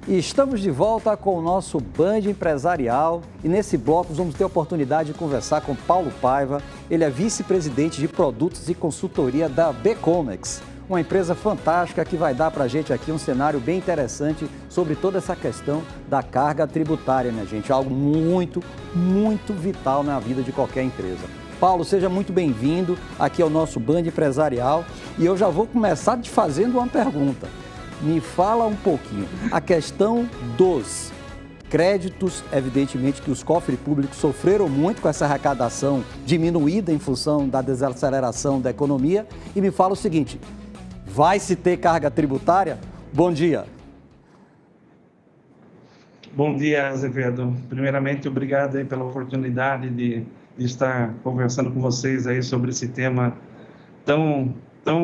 E estamos de volta com o nosso Band Empresarial e nesse bloco nós vamos ter a oportunidade de conversar com Paulo Paiva. Ele é vice-presidente de produtos e consultoria da Becomex, uma empresa fantástica que vai dar para a gente aqui um cenário bem interessante sobre toda essa questão da carga tributária, minha gente, algo muito, muito vital na vida de qualquer empresa. Paulo, seja muito bem-vindo aqui ao nosso Band Empresarial e eu já vou começar te fazendo uma pergunta. Me fala um pouquinho, a questão dos créditos, evidentemente que os cofres públicos sofreram muito com essa arrecadação diminuída em função da desaceleração da economia. E me fala o seguinte, vai se ter carga tributária? Bom dia. Bom dia, Azevedo. Primeiramente, obrigado aí pela oportunidade de estar conversando com vocês aí sobre esse tema tão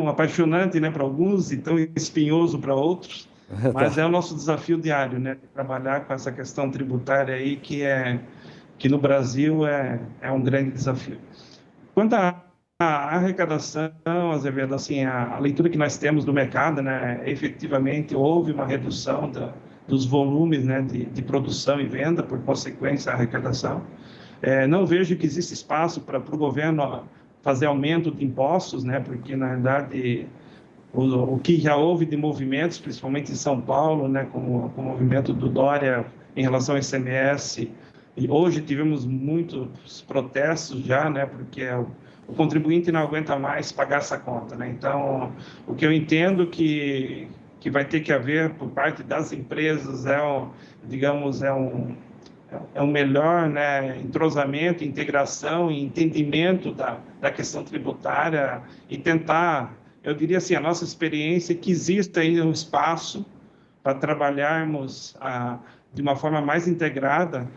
apaixonante, né, para alguns e tão espinhoso para outros, mas é o nosso desafio diário, né, de trabalhar com essa questão tributária aí que no Brasil é um grande desafio. Quanto à arrecadação, Azevedo, assim, a leitura que nós temos do mercado, né, efetivamente houve uma redução dos volumes, né, de produção e venda, por consequência, a arrecadação. Não vejo que existe espaço para o governo fazer aumento de impostos, né? Porque, na verdade, o que já houve de movimentos, principalmente em São Paulo, né? Com o movimento do Dória em relação ao ICMS, e hoje tivemos muitos protestos já, né? Porque o contribuinte não aguenta mais pagar essa conta, né? Então, o que eu entendo que vai ter que haver por parte das empresas é um melhor, né, entrosamento, integração e entendimento da questão tributária e tentar, eu diria assim, a nossa experiência que exista aí um espaço para trabalharmos de uma forma mais integrada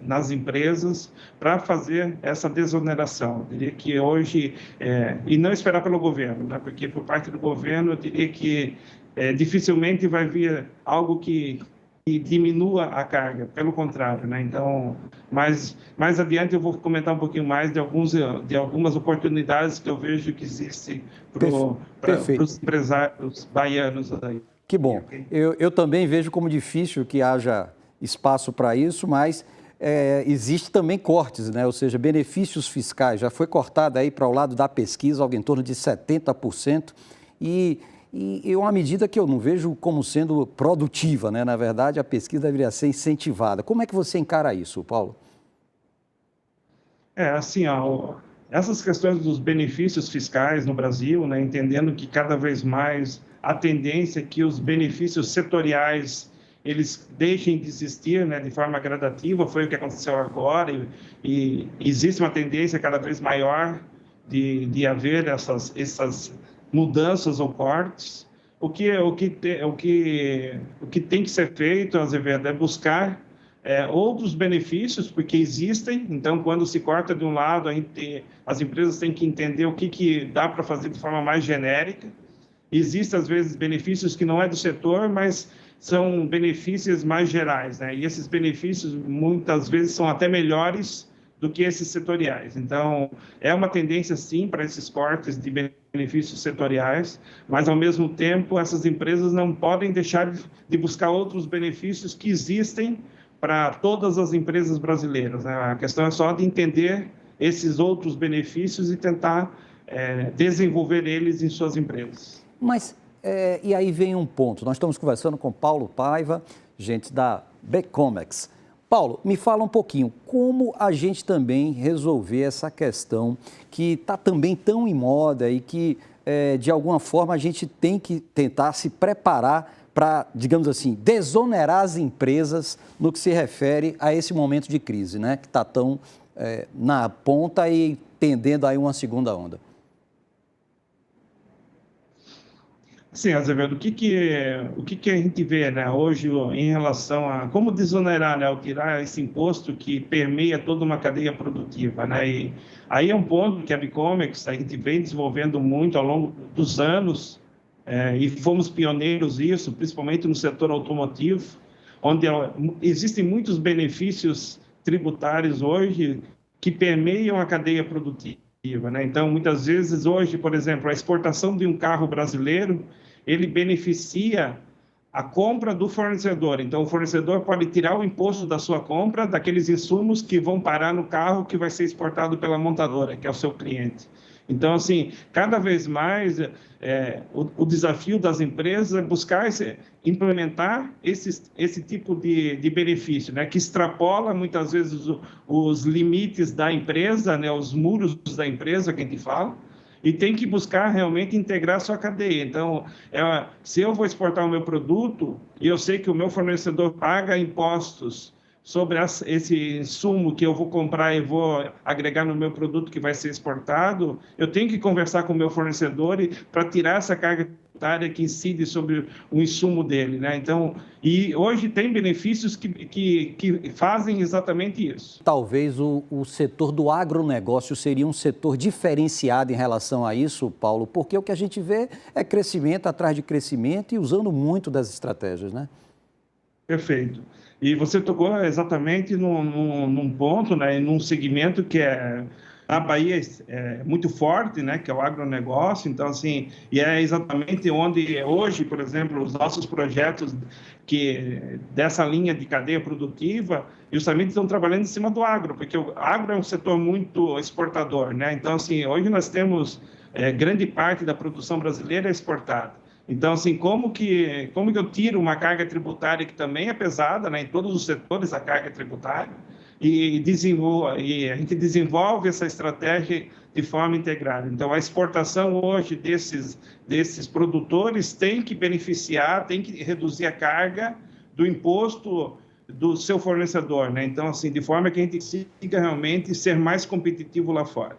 nas empresas para fazer essa desoneração. Eu diria que hoje, e não esperar pelo governo, né, porque por parte do governo eu diria que dificilmente vai vir algo que diminua a carga, pelo contrário, né? Então, mais adiante eu vou comentar um pouquinho mais de algumas oportunidades que eu vejo que existem para os empresários baianos aí. Que bom. Eu também vejo como difícil que haja espaço para isso, mas existe também cortes, né? Ou seja, benefícios fiscais. Já foi cortado aí para o lado da pesquisa, algo em torno de 70%, e é uma medida que eu não vejo como sendo produtiva, né? Na verdade, a pesquisa deveria ser incentivada. Como é que você encara isso, Paulo? Assim, essas questões dos benefícios fiscais no Brasil, né? Entendendo que cada vez mais a tendência é que os benefícios setoriais eles deixem de existir, né, de forma gradativa, foi o que aconteceu agora, e existe uma tendência cada vez maior de haver essas mudanças ou cortes. O que tem que ser feito, Azevedo, é buscar outros benefícios, porque existem. Então, quando se corta de um lado, as empresas têm que entender o que dá para fazer de forma mais genérica. Existem, às vezes, benefícios que não é do setor, mas são benefícios mais gerais, né? E esses benefícios, muitas vezes, são até melhores do que esses setoriais. Então, é uma tendência, sim, para esses cortes de benefícios setoriais, mas, ao mesmo tempo, essas empresas não podem deixar de buscar outros benefícios que existem para todas as empresas brasileiras, né? A questão é só de entender esses outros benefícios e tentar desenvolver eles em suas empresas. Mas, e aí vem um ponto, nós estamos conversando com Paulo Paiva, gente da Becomex. Paulo, me fala um pouquinho, como a gente também resolver essa questão que está também tão em moda e que, de alguma forma, a gente tem que tentar se preparar para, digamos assim, desonerar as empresas no que se refere a esse momento de crise, né? Que está tão na ponta e tendendo aí uma segunda onda. Sim, Azevedo, o que a gente vê, né, hoje em relação a como desonerar, né, ou tirar esse imposto que permeia toda uma cadeia produtiva, né? E aí é um ponto que a Becomex a gente vem desenvolvendo muito ao longo dos anos, e fomos pioneiros nisso, principalmente no setor automotivo, onde existem muitos benefícios tributários hoje que permeiam a cadeia produtiva, né? Então, muitas vezes hoje, por exemplo, a exportação de um carro brasileiro, ele beneficia a compra do fornecedor. Então, o fornecedor pode tirar o imposto da sua compra daqueles insumos que vão parar no carro que vai ser exportado pela montadora, que é o seu cliente. Então, assim, cada vez mais o desafio das empresas é buscar implementar esse tipo de benefício, né, que extrapola muitas vezes os limites da empresa, né, os muros da empresa que a gente fala, e tem que buscar realmente integrar a sua cadeia. Então, se eu vou exportar o meu produto e eu sei que o meu fornecedor paga impostos sobre esse insumo que eu vou comprar e vou agregar no meu produto que vai ser exportado, eu tenho que conversar com o meu fornecedor para tirar essa carga tributária que incide sobre o insumo dele, né? Então, e hoje tem benefícios que fazem exatamente isso. Talvez o setor do agronegócio seria um setor diferenciado em relação a isso, Paulo, porque o que a gente vê é crescimento atrás de crescimento e usando muito das estratégias, né? Perfeito. E você tocou exatamente num ponto, né, num segmento que a Bahia é muito forte, né, que é o agronegócio. Então, assim, e é exatamente onde hoje, por exemplo, os nossos projetos dessa linha de cadeia produtiva justamente estão trabalhando em cima do agro, porque o agro é um setor muito exportador, né? Então, assim, hoje nós temos grande parte da produção brasileira exportada. Então, assim, como que eu tiro uma carga tributária que também é pesada, né, em todos os setores a carga tributária, e a gente desenvolve essa estratégia de forma integrada. Então, a exportação hoje desses produtores tem que beneficiar, tem que reduzir a carga do imposto do seu fornecedor, né? Então, assim, de forma que a gente consiga realmente ser mais competitivo lá fora.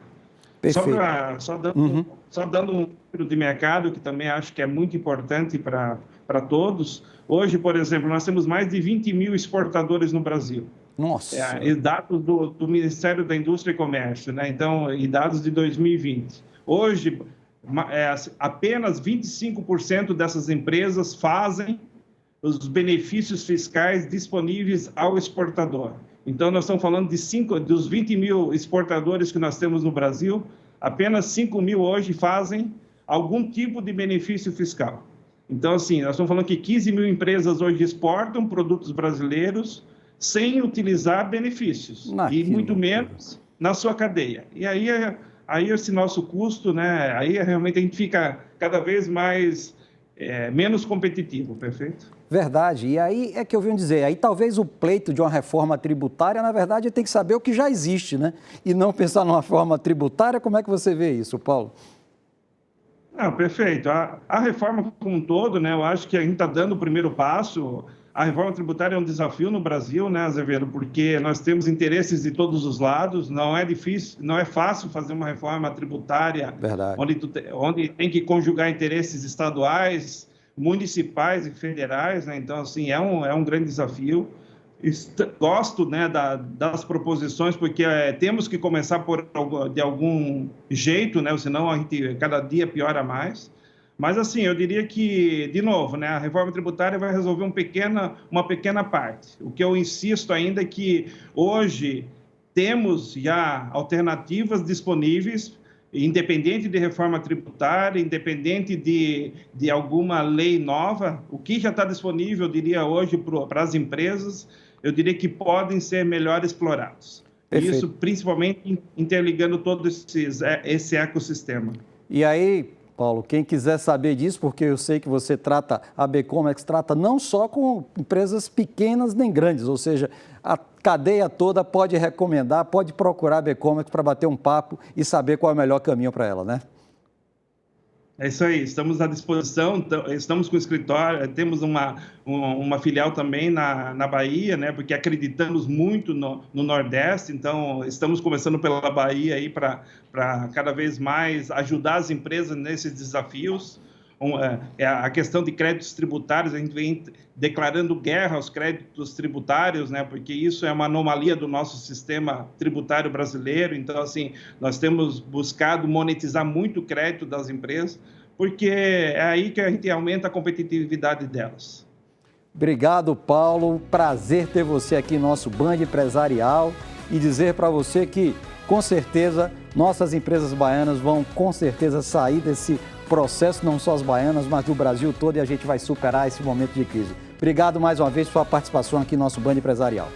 Só dando um número de mercado, que também acho que é muito importante para todos. Hoje, por exemplo, nós temos mais de 20 mil exportadores no Brasil. Nossa! E dados do Ministério da Indústria e Comércio, né? Então, e dados de 2020. Hoje, apenas 25% dessas empresas fazem os benefícios fiscais disponíveis ao exportador. Então, nós estamos falando dos 20 mil exportadores que nós temos no Brasil, apenas 5 mil hoje fazem algum tipo de benefício fiscal. Então, assim, nós estamos falando que 15 mil empresas hoje exportam produtos brasileiros sem utilizar benefícios, e muito menos na sua cadeia. E aí esse nosso custo, né, aí realmente a gente fica cada vez mais menos competitivo, perfeito? Verdade. E aí é que eu venho dizer, aí talvez o pleito de uma reforma tributária, na verdade, tem que saber o que já existe, né? E não pensar numa reforma tributária. Como é que você vê isso, Paulo? Não, perfeito. A reforma como um todo, né, eu acho que a gente está dando o primeiro passo. A reforma tributária é um desafio no Brasil, né, Azevedo, porque nós temos interesses de todos os lados, não é difícil, não é fácil fazer uma reforma tributária onde tem que conjugar interesses estaduais, municipais e federais, né? Então, assim, é um grande desafio. Gosto, né, das proposições, porque temos que começar de algum jeito, né, senão a gente cada dia piora mais. Mas, assim, eu diria que, de novo, né, a reforma tributária vai resolver uma pequena parte. O que eu insisto ainda é que hoje temos já alternativas disponíveis, independente de reforma tributária, independente de alguma lei nova, o que já está disponível, eu diria hoje, para as empresas, eu diria que podem ser melhor explorados. Perfeito. Isso principalmente interligando todo esse ecossistema. E aí, Paulo, quem quiser saber disso, porque eu sei que você trata, a Becomex trata não só com empresas pequenas nem grandes, ou seja, a cadeia toda pode recomendar, pode procurar a Becomex para bater um papo e saber qual é o melhor caminho para ela, né? É isso aí, estamos à disposição, estamos com o escritório, temos uma filial também na Bahia, né, porque acreditamos muito no Nordeste, então estamos começando pela Bahia aí para cada vez mais ajudar as empresas nesses desafios. A questão de créditos tributários, a gente vem declarando guerra aos créditos tributários, né, porque isso é uma anomalia do nosso sistema tributário brasileiro. Então, assim, nós temos buscado monetizar muito o crédito das empresas, porque é aí que a gente aumenta a competitividade delas. Obrigado, Paulo. Prazer ter você aqui no nosso Band Empresarial e dizer para você que, com certeza, nossas empresas baianas vão, com certeza, sair desse processo não só as baianas, mas do Brasil todo, e a gente vai superar esse momento de crise. Obrigado mais uma vez por sua participação aqui no nosso Band Empresarial.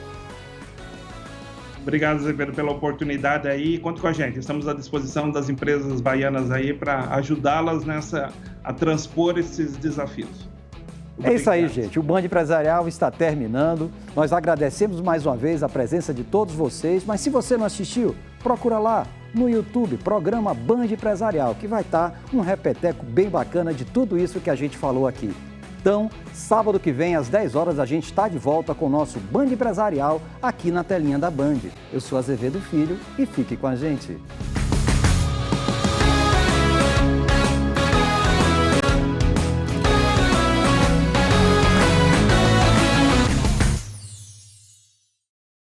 Obrigado, Azevedo, pela oportunidade aí. Conta com a gente. Estamos à disposição das empresas baianas aí para ajudá-las a transpor esses desafios. É isso aí, gente. O Band Empresarial está terminando. Nós agradecemos mais uma vez a presença de todos vocês. Mas se você não assistiu, procura lá no YouTube, programa Band Empresarial, que vai estar um repeteco bem bacana de tudo isso que a gente falou aqui. Então, sábado que vem, às 10 horas, a gente está de volta com o nosso Band Empresarial aqui na telinha da Band. Eu sou Azevedo Filho e fique com a gente.